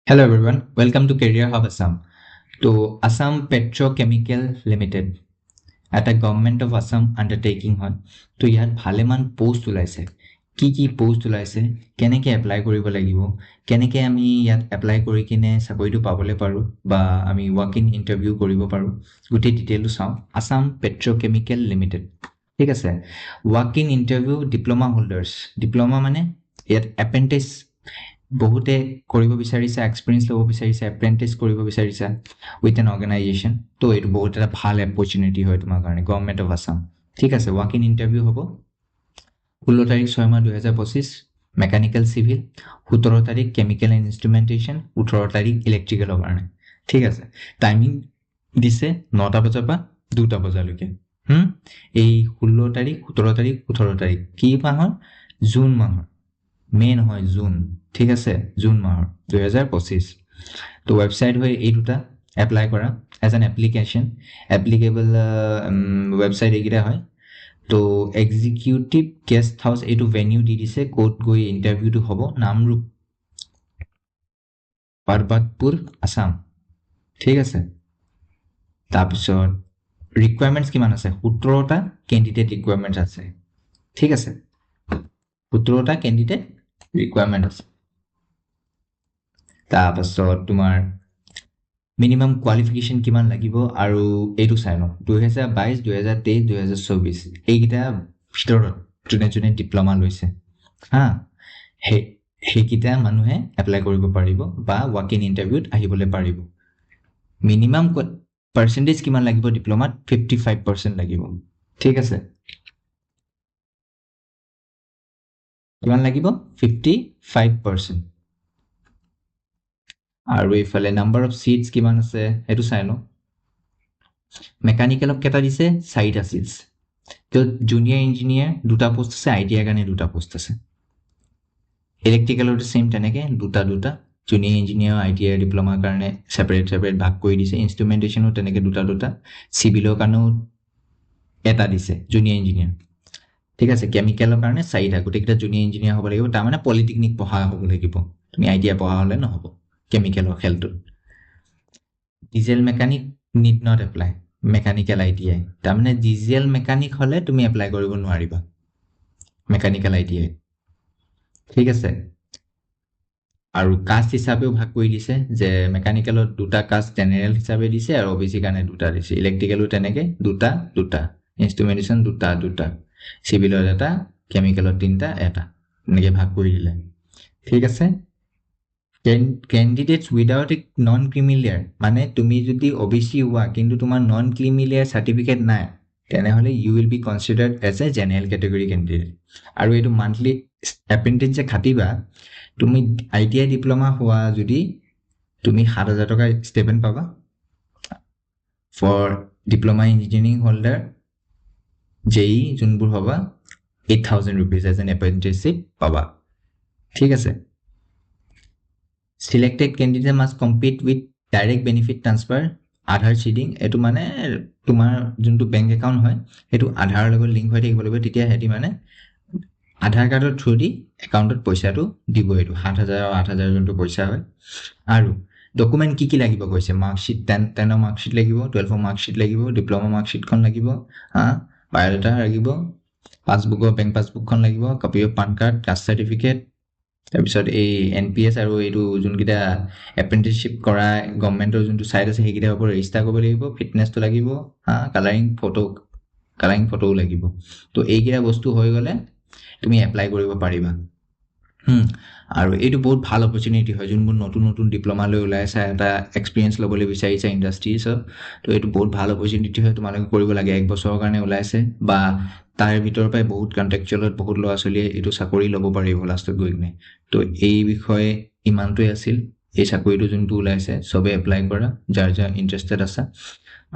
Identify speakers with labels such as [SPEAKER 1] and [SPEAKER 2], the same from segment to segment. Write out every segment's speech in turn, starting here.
[SPEAKER 1] Hello everyone, welcome to Career Hub Assam. To Assam Petrochemical Limited, at a government of Assam undertaking হয় তো ইয়াত ভালেমান post ওলাইছে কি পোষ্ট ওলাইছে কেনেকৈ এপ্লাই কৰিব লাগিব কেনেকৈ আমি ইয়াত এপ্লাই কৰি কিনে চাকৰিটো পাবলৈ পাৰোঁ বা আমি ৱাক ইন ইণ্টাৰভিউ কৰিব পাৰোঁ গোটেই ডিটেইলটো চাওঁ আছাম পেট্ৰ'কেমিকেল লিমিটেড ঠিক আছে walk in interview diploma holders diploma মানে ইয়াত এপ্ৰেণ্টিছ বহুতে কৰিব বিচাৰিছে এক্সপিৰিয়েঞ্চ ল'ব বিচাৰিছে এপ্ৰেণ্টিছ কৰিব বিচাৰিছে উইথ এন অৰ্গেনাইজেশ্যন তো এইটো বহুত এটা ভাল অপৰচুনিটি হয় তোমাৰ কাৰণে গভৰ্ণমেণ্ট অফ আছাম ঠিক আছে ৱাক ইন ইণ্টাৰভিউ হ'ব 16 তাৰিখ 6 মাহ 2025 মেকানিকেল চিভিল 17 তাৰিখ কেমিকেল এণ্ড ইনষ্ট্ৰুমেণ্টেশ্যন 18 তাৰিখ ইলেক্ট্ৰিকেলৰ কাৰণে ঠিক আছে টাইমিং দিছে 9টা বজাৰ পৰা 2টা বজালৈকে এই 16 তাৰিখ 17 তাৰিখ 18 তাৰিখ কি মাহৰ জুন মাহৰ মে নহয় জুন ঠিক আছে জুন মাহৰ 2025 তো ৱেবছাইট হয় এই দুটা এপ্লাই কৰা as an application applicable website এইকেইটা হয় তো এক্সিকিউটিভ গেষ্ট হাউচ এইটো ভেনিউ দি দিছে ক'ত গৈ ইণ্টাৰভিউটো হ'ব নামৰূপ পাৰ্বতপুৰ আছাম ঠিক আছে তাৰপিছত ৰিকুৱাৰমেণ্টছ কিমান আছে 17টা কেণ্ডিডেট ৰিকুৱাৰমেণ্টছ আছে ঠিক আছে 17টা কেণ্ডিডেট ৰিকুৱাৰমেণ্ট আছে তাৰপাছত তোমাৰ মিনিমাম কোৱালিফিকেশ্যন কিমান লাগিব আৰু এইটো চাই লওঁ 2022 2023 2024 এইকেইটা ভিতৰত যোনে যোনে ডিপ্ল'মা লৈছে হা সেইকেইটা মানুহে এপ্লাই কৰিব পাৰিব বা ৱাক ইন ইণ্টাৰভিউত আহিবলৈ পাৰিব মিনিমাম পাৰ্চেণ্টেজ কিমান লাগিব ডিপ্ল'মাত 55% লাগিব ঠিক আছে কিমান লাগিব 55% আৰু এইফালে নাম্বাৰ অফ চিটছ কিমান আছে সেইটো চাই লওঁ মেকানিকেলক কেইটা দিছে 4টা চিটছ তো জুনিয়ৰ ইঞ্জিনিয়াৰ 2টা পোষ্ট আছে আই টি আইৰ কাৰণে 2টা পোষ্ট আছে ইলেক্ট্ৰিকেলতো ছেইম তেনেকৈ 2টা junior engineer I T I ডিপ্ল'মাৰ কাৰণে ছেপাৰেট ভাগ কৰি দিছে ইনষ্ট্ৰুমেণ্টেশ্যনো তেনেকৈ 2টা চিভিলৰ কাৰণেও এটা দিছে জুনিয়ৰ ইঞ্জিনিয়াৰ ঠিক আছে কেমিকেলৰ কাৰণে 4টা গোটেইকেইটা জুনিয়ৰ ইঞ্জিনিয়াৰ হ'ব লাগিব তাৰমানে পলিটেকনিক পঢ়া হ'ব লাগিব তুমি আই টি আই পঢ়া হ'লে নহ'ব কেমিকেলৰ খেলটোত diesel mechanic need not apply mechanical I T আই তাৰমানে ডিজেল মেকানিক হ'লে তুমি এপ্লাই কৰিব নোৱাৰিবা মেকানিকেল আই টি আই ঠিক আছে আৰু কাষ্ট হিচাপেও ভাগ কৰি দিছে যে মেকানিকেলত 2টা কাষ্ট জেনেৰেল হিচাপে দিছে আৰু অবিচিৰ কাৰণে 2টা দিছে ইলেক্ট্ৰিকেলো তেনেকৈ 2টা ইনষ্ট্ৰুমেণ্টেশ্যন 2টা চিভিলত এটা কেমিকেলত 3টা এটা এনেকৈ ভাগ কৰি দিলে ঠিক আছে candidates without a non creamy layer মানে তুমি যদি অবিচি হোৱা কিন্তু তোমাৰ নন ক্ৰিমি লেয়াৰ চাৰ্টিফিকেট নাই তেনেহ'লে you will be considered as a general category candidate আৰু এইটো মান্থলি এপ্ৰেণ্টিছ যে খাটিবা তুমি আই টি আই ডিপ্ল'মা হোৱা যদি তুমি 7,000 টকা ষ্টেপেণ্ড পাবা ফৰ ডিপ্ল'মা ইঞ্জিনিয়াৰিং হোল্ডাৰ জেই যোনবোৰ হ'বা 8,000 rupees এজ এন এপ্ৰেণ্টিছশ্বিপ পাবা ঠিক আছে Selected candidate must compete with direct benefit transfer Aadhaar seeding এইটো মানে তোমাৰ যোনটো বেংক একাউণ্ট হয় সেইটো আধাৰৰ লগত লিংক হৈ থাকিব লাগিব তেতিয়া সিহঁতি মানে আধাৰ কাৰ্ডৰ থ্ৰু দি একাউণ্টত পইচাটো দিব এইটো 7,000 আৰু 8,000 যোনটো পইচা হয় আৰু ডকুমেণ্ট কি লাগিব কৈছে মাৰ্কশ্বিট 10ৰ মাৰ্কশ্বিট লাগিব 12ৰ মাৰ্কশ্বিট লাগিব ডিপ্ল'মা মাৰ্কশ্বিটখন লাগিব বায়'ডাটা লাগিব পাছবুকৰ বেংক পাছবুকখন লাগিব copy of PAN card caste certificate তাৰপিছত এই NPS আৰু এইটো যোনকেইটা এপ্ৰেণ্টিছশ্বিপ কৰা গভৰ্ণমেণ্টৰ যোনটো ছাইট আছে সেইকেইটাৰ ওপৰত ৰেজিষ্টাৰ কৰিব লাগিব ফিটনেছটো লাগিব কালাৰিং ফটোও লাগিব তো এইকেইটা বস্তু হৈ গ'লে তুমি এপ্লাই কৰিব পাৰিবা আৰু এইটো বহুত ভাল অপৰচুনিটি হয় যোনবোৰ নতুন ডিপ্ল'মা লৈ ওলাই আছে এটা এক্সপিৰিয়েঞ্চ ল'বলৈ বিচাৰিছে ইণ্ডাষ্ট্ৰিজত তো এইটো বহুত ভাল অপৰচুনিটি হয় তোমালোকে কৰিব লাগে 1 বছৰৰ কাৰণে ওলাইছে বা তাৰ ভিতৰৰ পৰাই বহুত কণ্টেকচুৱেলত বহুত ল'ৰা ছোৱালীয়ে এইটো চাকৰি ল'ব পাৰিব লাষ্টত গৈ কিনে তো এই বিষয়ে ইমানটোৱে আছিল এই চাকৰিটো যোনটো ওলাইছে চবে এপ্লাই কৰা যাৰ ইণ্টাৰেষ্টেড আছে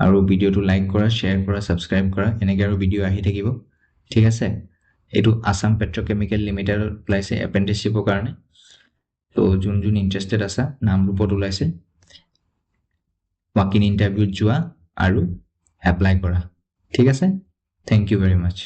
[SPEAKER 1] আৰু ভিডিঅ'টো লাইক কৰা শ্বেয়াৰ কৰা ছাবস্ক্ৰাইব কৰা এনেকৈ আৰু ভিডিঅ' আহি থাকিব ঠিক আছে এইটো আছাম পেট্ৰ'কেমিকেল লিমিটেডত ওলাইছে এপ্ৰেণ্টিছশ্বিপৰ কাৰণে তো যোন ইণ্টাৰেষ্টেড আছে নামৰূপত ওলাইছে ৱাক ইন ইণ্টাৰভিউত যোৱা আৰু এপ্লাই কৰা ঠিক আছে থেংক ইউ ভেৰি মাছ